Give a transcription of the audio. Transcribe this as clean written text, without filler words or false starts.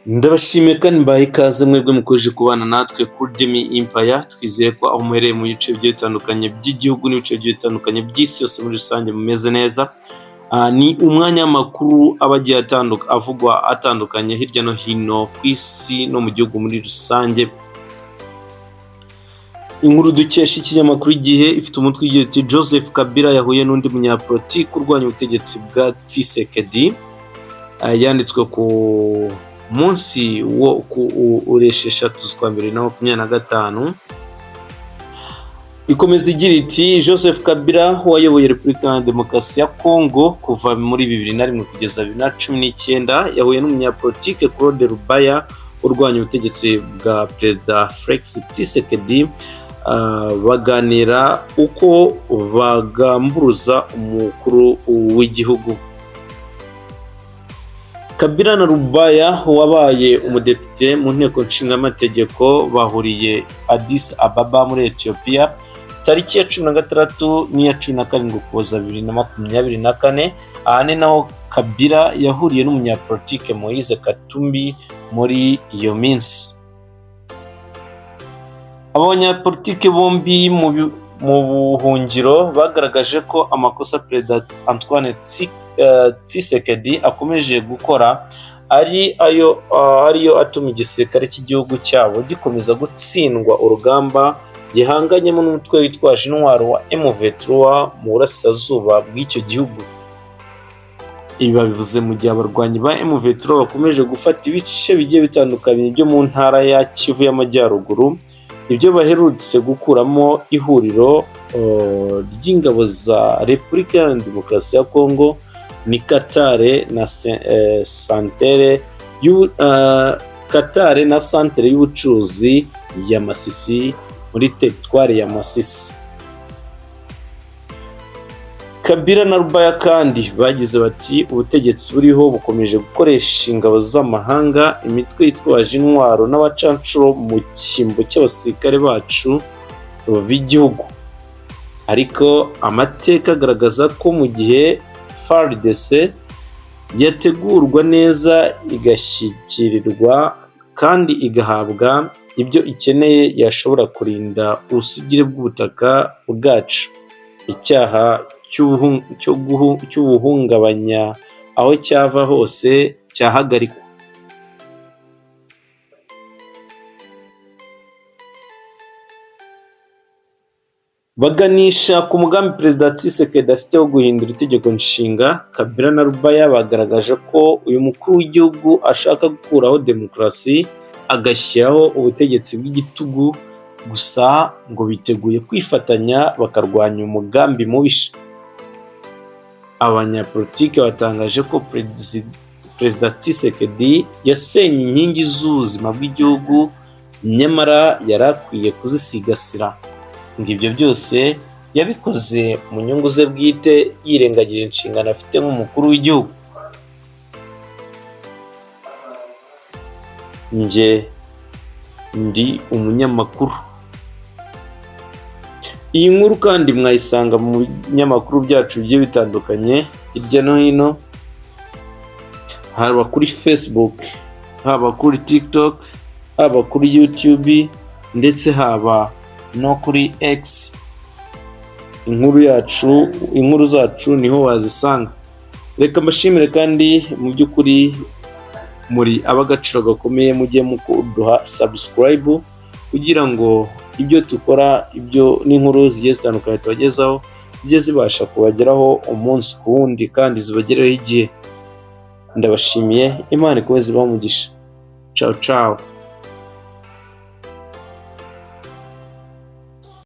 Ndabashimiye kandi mbaye ikaze mwebwe mukomeje kubana natwe kuri Demi Empire. Twizeye ko aho muhereye mu bice bigiye bitandukanye by'igihugu n'ibice bigiye bitandukanye by'isi yose muri rusange mumeze neza. Ni umwanya w'amakuru aba agiye avugwa atandukanye hirya no hino ku isi no mu gihugu muri rusange. Inkuru dukesha ikinyamakuru Igihe ifite umutwe ugira uti Joseph Kabila yahuye n'undi munyapolitiki urwanya ubutegetsi bwa Tshisekedi. Yanditswe ku munsi wo ureshe 3/2025. Ikomeza igira iti Joseph Kabila wayoboye Repubulika ya Demokarasi ya Congo kuva muri 2001 kugeza 2019 yahuye n'umunyapolitike Claude Rubaya urwanya ubutegetsi bwa Perezida Felix Tshisekedi. Baganira uko bagamburuza umukuru w'igihugu. Kabila na Rubaya wabaye umudepite mu nteko nshingamategeko bahuriye Addis Ababa muri Ethiopia tariki ya 16 n'iya 17 Ukuboza 2024. Aha ni naho Kabila yahuriye n'umunyapolitike Moise Katumbi muri iyo minsi. Abanyapolitike bombi mu buhungiro bagaragaje ko amakosa Perezida Antoine Tshisekedi akomeje gukora ariyo atuma igisirikare cy'igihugu cyabo gikomeza gutsindwa urugamba gihanganyemo n'umutwe witwaje intwaro wa M23 mu burasirazuba bw'icyo gihugu. Ibi babivuze mu gihe abarwanyi ba M23 bakomeje gufata ibice bigiye bitandukanye byo mu ntara ya Kivu y'Amajyaruguru, ibyo baherutse gukuramo ihuriro ry'ingabo za Repubulika ya Demokarasi ya Congo ni Katare na santere y'ubucuruzi ya Masisi muri teritwari ya Masisi. Kabila na Rubaya kandi bagize bati ubutegetsi buriho bukomeje gukoresha ingabo z'amahanga, imitwe yitwaje intwaro n'abacancuro mu cyimbo cy'abasirikare bacu b'igihugu. Ariko amateka agaragaza ko mu gihe FARDC yategurwa neza igashyikirirwa kandi igahabwa ibyo ikeneye yashobora kurinda ubusugire bw'ubutaka bwacu. Icyaha cy'ubuhungabanya aho cyava hose cyahagarikwa. Baganisha ku mugambi Perezida Tshisekedi afite wo guhindura itegeko nshinga. Kabila na Rubaya bagaragaje ko uyu mukuru w'igihugu ashaka gukuraho demokarasi agashyiraho ubutegetsi bw'igitugu, gusa ngo biteguye kwifatanya bakarwanya umugambi mubisha. Abanyapolitike batangaje ko Perezida Tshisekedi yasenye inkingi z'ubuzima bw'igihugu, nyamara yari akwiye kuzisigasira. Ngo ibyo byose yabikoze mu nyungu ze bwite yirengagije inshingano afite nk'umukuru w'igihugu. Nje ndi umunyamakuru. Iyi nkuru kandi mwayisanga mu binyamakuru byacu bigiye bitandukanye hirya no hino, haba kuri Facebook, haba kuri TikTok, haba kuri YouTube ndetse haba no kuri X. Inkuru zacu niho wazisanga. Reka mbashimire kandi mu by'ukuri muri abagaciro gakomeye mujye muduha subscribe kugira ngo ibyo dukora ibyo n'inkuru zigiye zitandukanye tubagezaho zijye zibasha kubageraho umunsi ku wundi kandi zibagereho igihe. Ndabashimiye, Imana ikomeze ibahe umugisha. Ciao ciao.